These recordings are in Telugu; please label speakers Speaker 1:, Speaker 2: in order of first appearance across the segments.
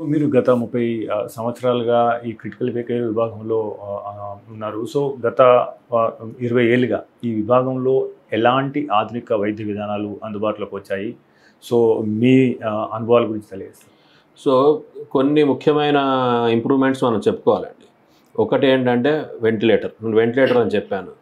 Speaker 1: మీరు గత 30 సంవత్సరాలుగా ఈ క్రిటికల్ కేర్ విభాగంలో ఉన్నారు. సో, గత 20 ఏళ్లుగా ఈ విభాగంలో ఎలాంటి ఆధునిక వైద్య విధానాలు అందుబాటులోకి వచ్చాయి? సో, మీ అనుభవాల గురించి తెలియజేస్తారు.
Speaker 2: సో, కొన్ని ముఖ్యమైన ఇంప్రూవ్‌మెంట్స్ మనం చెప్పుకోవాలండి. ఒకటేంటంటే వెంటిలేటర్ అని చెప్పాను.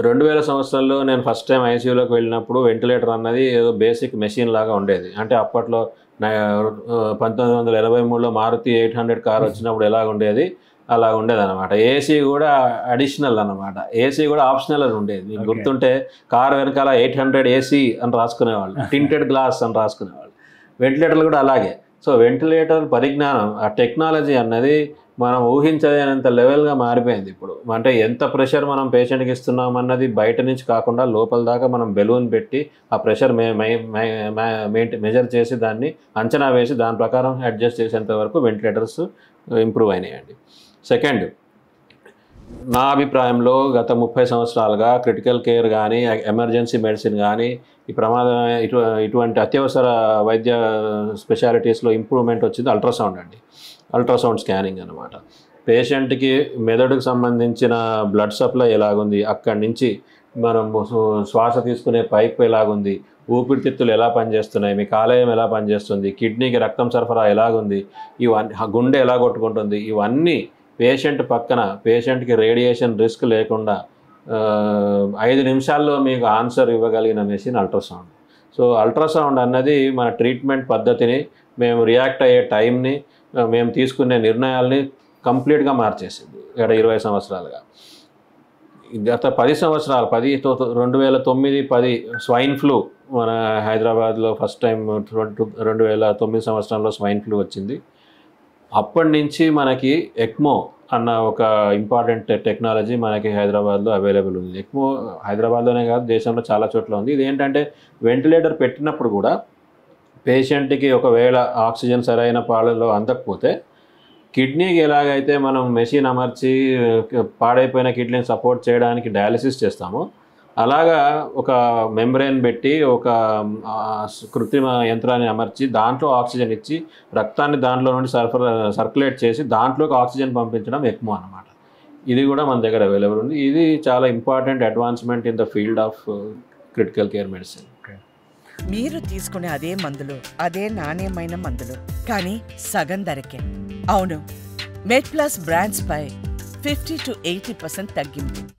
Speaker 2: 2000 సంవత్సరంలో నేను ఫస్ట్ టైం ఐసీయూలోకి వెళ్ళినప్పుడు వెంటిలేటర్ అన్నది ఏదో బేసిక్ మెషిన్ లాగా ఉండేది. అంటే అప్పట్లో 1983లో మారుతి 800 కార్ వచ్చినప్పుడు ఎలాగ ఉండేది అలా ఉండేదన్నమాట. ఏసీ కూడా అడిషనల్ అన్నమాట. ఏసీ కూడా ఆప్షనల్ అని ఉండేది. మీకు గుర్తుంటే కార్ వెనకాల 800 ఏసీ అని రాసుకునేవాళ్ళు, టింటెడ్ గ్లాస్ అని రాసుకునేవాళ్ళు. వెంటిలేటర్లు కూడా అలాగే. సో వెంటిలేటర్ పరిజ్ఞానం, ఆ టెక్నాలజీ అన్నది మనం ఊహించలేనంత లెవెల్గా మారిపోయింది ఇప్పుడు. అంటే ఎంత ప్రెషర్ మనం పేషెంట్కి ఇస్తున్నాం అన్నది బయట నుంచి కాకుండా లోపల దాకా మనం బెలూన్ పెట్టి ఆ ప్రెషర్ మెజర్ చేసి దాన్ని అంచనా వేసి దాని ప్రకారం అడ్జస్ట్ చేసేంత వరకు వెంటిలేటర్స్ ఇంప్రూవ్ అయినాయండి. సెకండ్, నా అభిప్రాయంలో గత 30 సంవత్సరాలుగా క్రిటికల్ కేర్ కానీ, ఎమర్జెన్సీ మెడిసిన్ కానీ, ఈ ఇటువంటి అత్యవసర వైద్య స్పెషాలిటీస్లో ఇంప్రూవ్మెంట్ వచ్చింది అల్ట్రాసౌండ్ అండి. అల్ట్రాసౌండ్ స్కానింగ్ అనమాట. పేషెంట్కి మెదడుకు సంబంధించిన బ్లడ్ సప్లై ఎలాగుంది, అక్కడి నుంచి మనం శ్వాస తీసుకునే పైప్ ఎలాగుంది, ఊపిరితిత్తులు ఎలా పనిచేస్తున్నాయి, మీ కాలేయం ఎలా పనిచేస్తుంది, కిడ్నీకి రక్తం సరఫరా ఎలాగుంది, ఇవన్నీ గుండె ఎలా కొట్టుకుంటుంది, ఇవన్నీ పేషెంట్ పక్కన పేషెంట్కి రేడియేషన్ రిస్క్ లేకుండా 5 నిమిషాల్లో మీకు ఆన్సర్ ఇవ్వగలిగిన మెషిన్ అల్ట్రాసౌండ్. సో అల్ట్రాసౌండ్ అన్నది మన ట్రీట్మెంట్ పద్ధతిని, మేము రియాక్ట్ అయ్యే టైంని, మేము తీసుకునే నిర్ణయాల్ని కంప్లీట్గా మార్చేసింది గత 20 సంవత్సరాలుగా. గత 10 సంవత్సరాలు 2009-10 స్వైన్ ఫ్లూ మన హైదరాబాద్లో ఫస్ట్ టైం 2009 సంవత్సరంలో స్వైన్ ఫ్లూ వచ్చింది. అప్పటి నుంచి మనకి ఎక్మో అన్న ఒక ఇంపార్టెంట్ టెక్నాలజీ మనకి హైదరాబాద్లో అవైలబుల్ ఉంది. ఎక్మో హైదరాబాద్లోనే కాదు, దేశంలో చాలా చోట్ల ఉంది. ఇది ఏంటంటే వెంటిలేటర్ పెట్టినప్పుడు కూడా పేషెంట్కి ఒకవేళ ఆక్సిజన్ సరైన పాలలో అందకపోతే కిడ్నీకి ఎలాగైతే మనం మెషిన్ అమర్చి పాడైపోయిన కిడ్నీని సపోర్ట్ చేయడానికి డయాలసిస్ చేస్తామో, అలాగా ఒక మెంబ్రెయిన్ పెట్టి ఒక కృత్రిమ యంత్రాన్ని అమర్చి దాంట్లో ఆక్సిజన్ ఇచ్చి రక్తాన్ని దాంట్లో నుండి సర్క్యులేట్ చేసి దాంట్లోకి ఆక్సిజన్ పంపించడం ఎక్మో అన్నమాట. ఇది కూడా మన దగ్గర అవైలబుల్ ఉంది. ఇది చాలా important advancement in the field of critical care medicine.
Speaker 3: మీరు తీసుకునే అదే మందులు, అదే నాణ్యమైన మందులు, కానీ సగం ధరకే. అవును, మెడ్ ప్లస్ బ్రాండ్స్ పై 50-80% తగ్గింపు.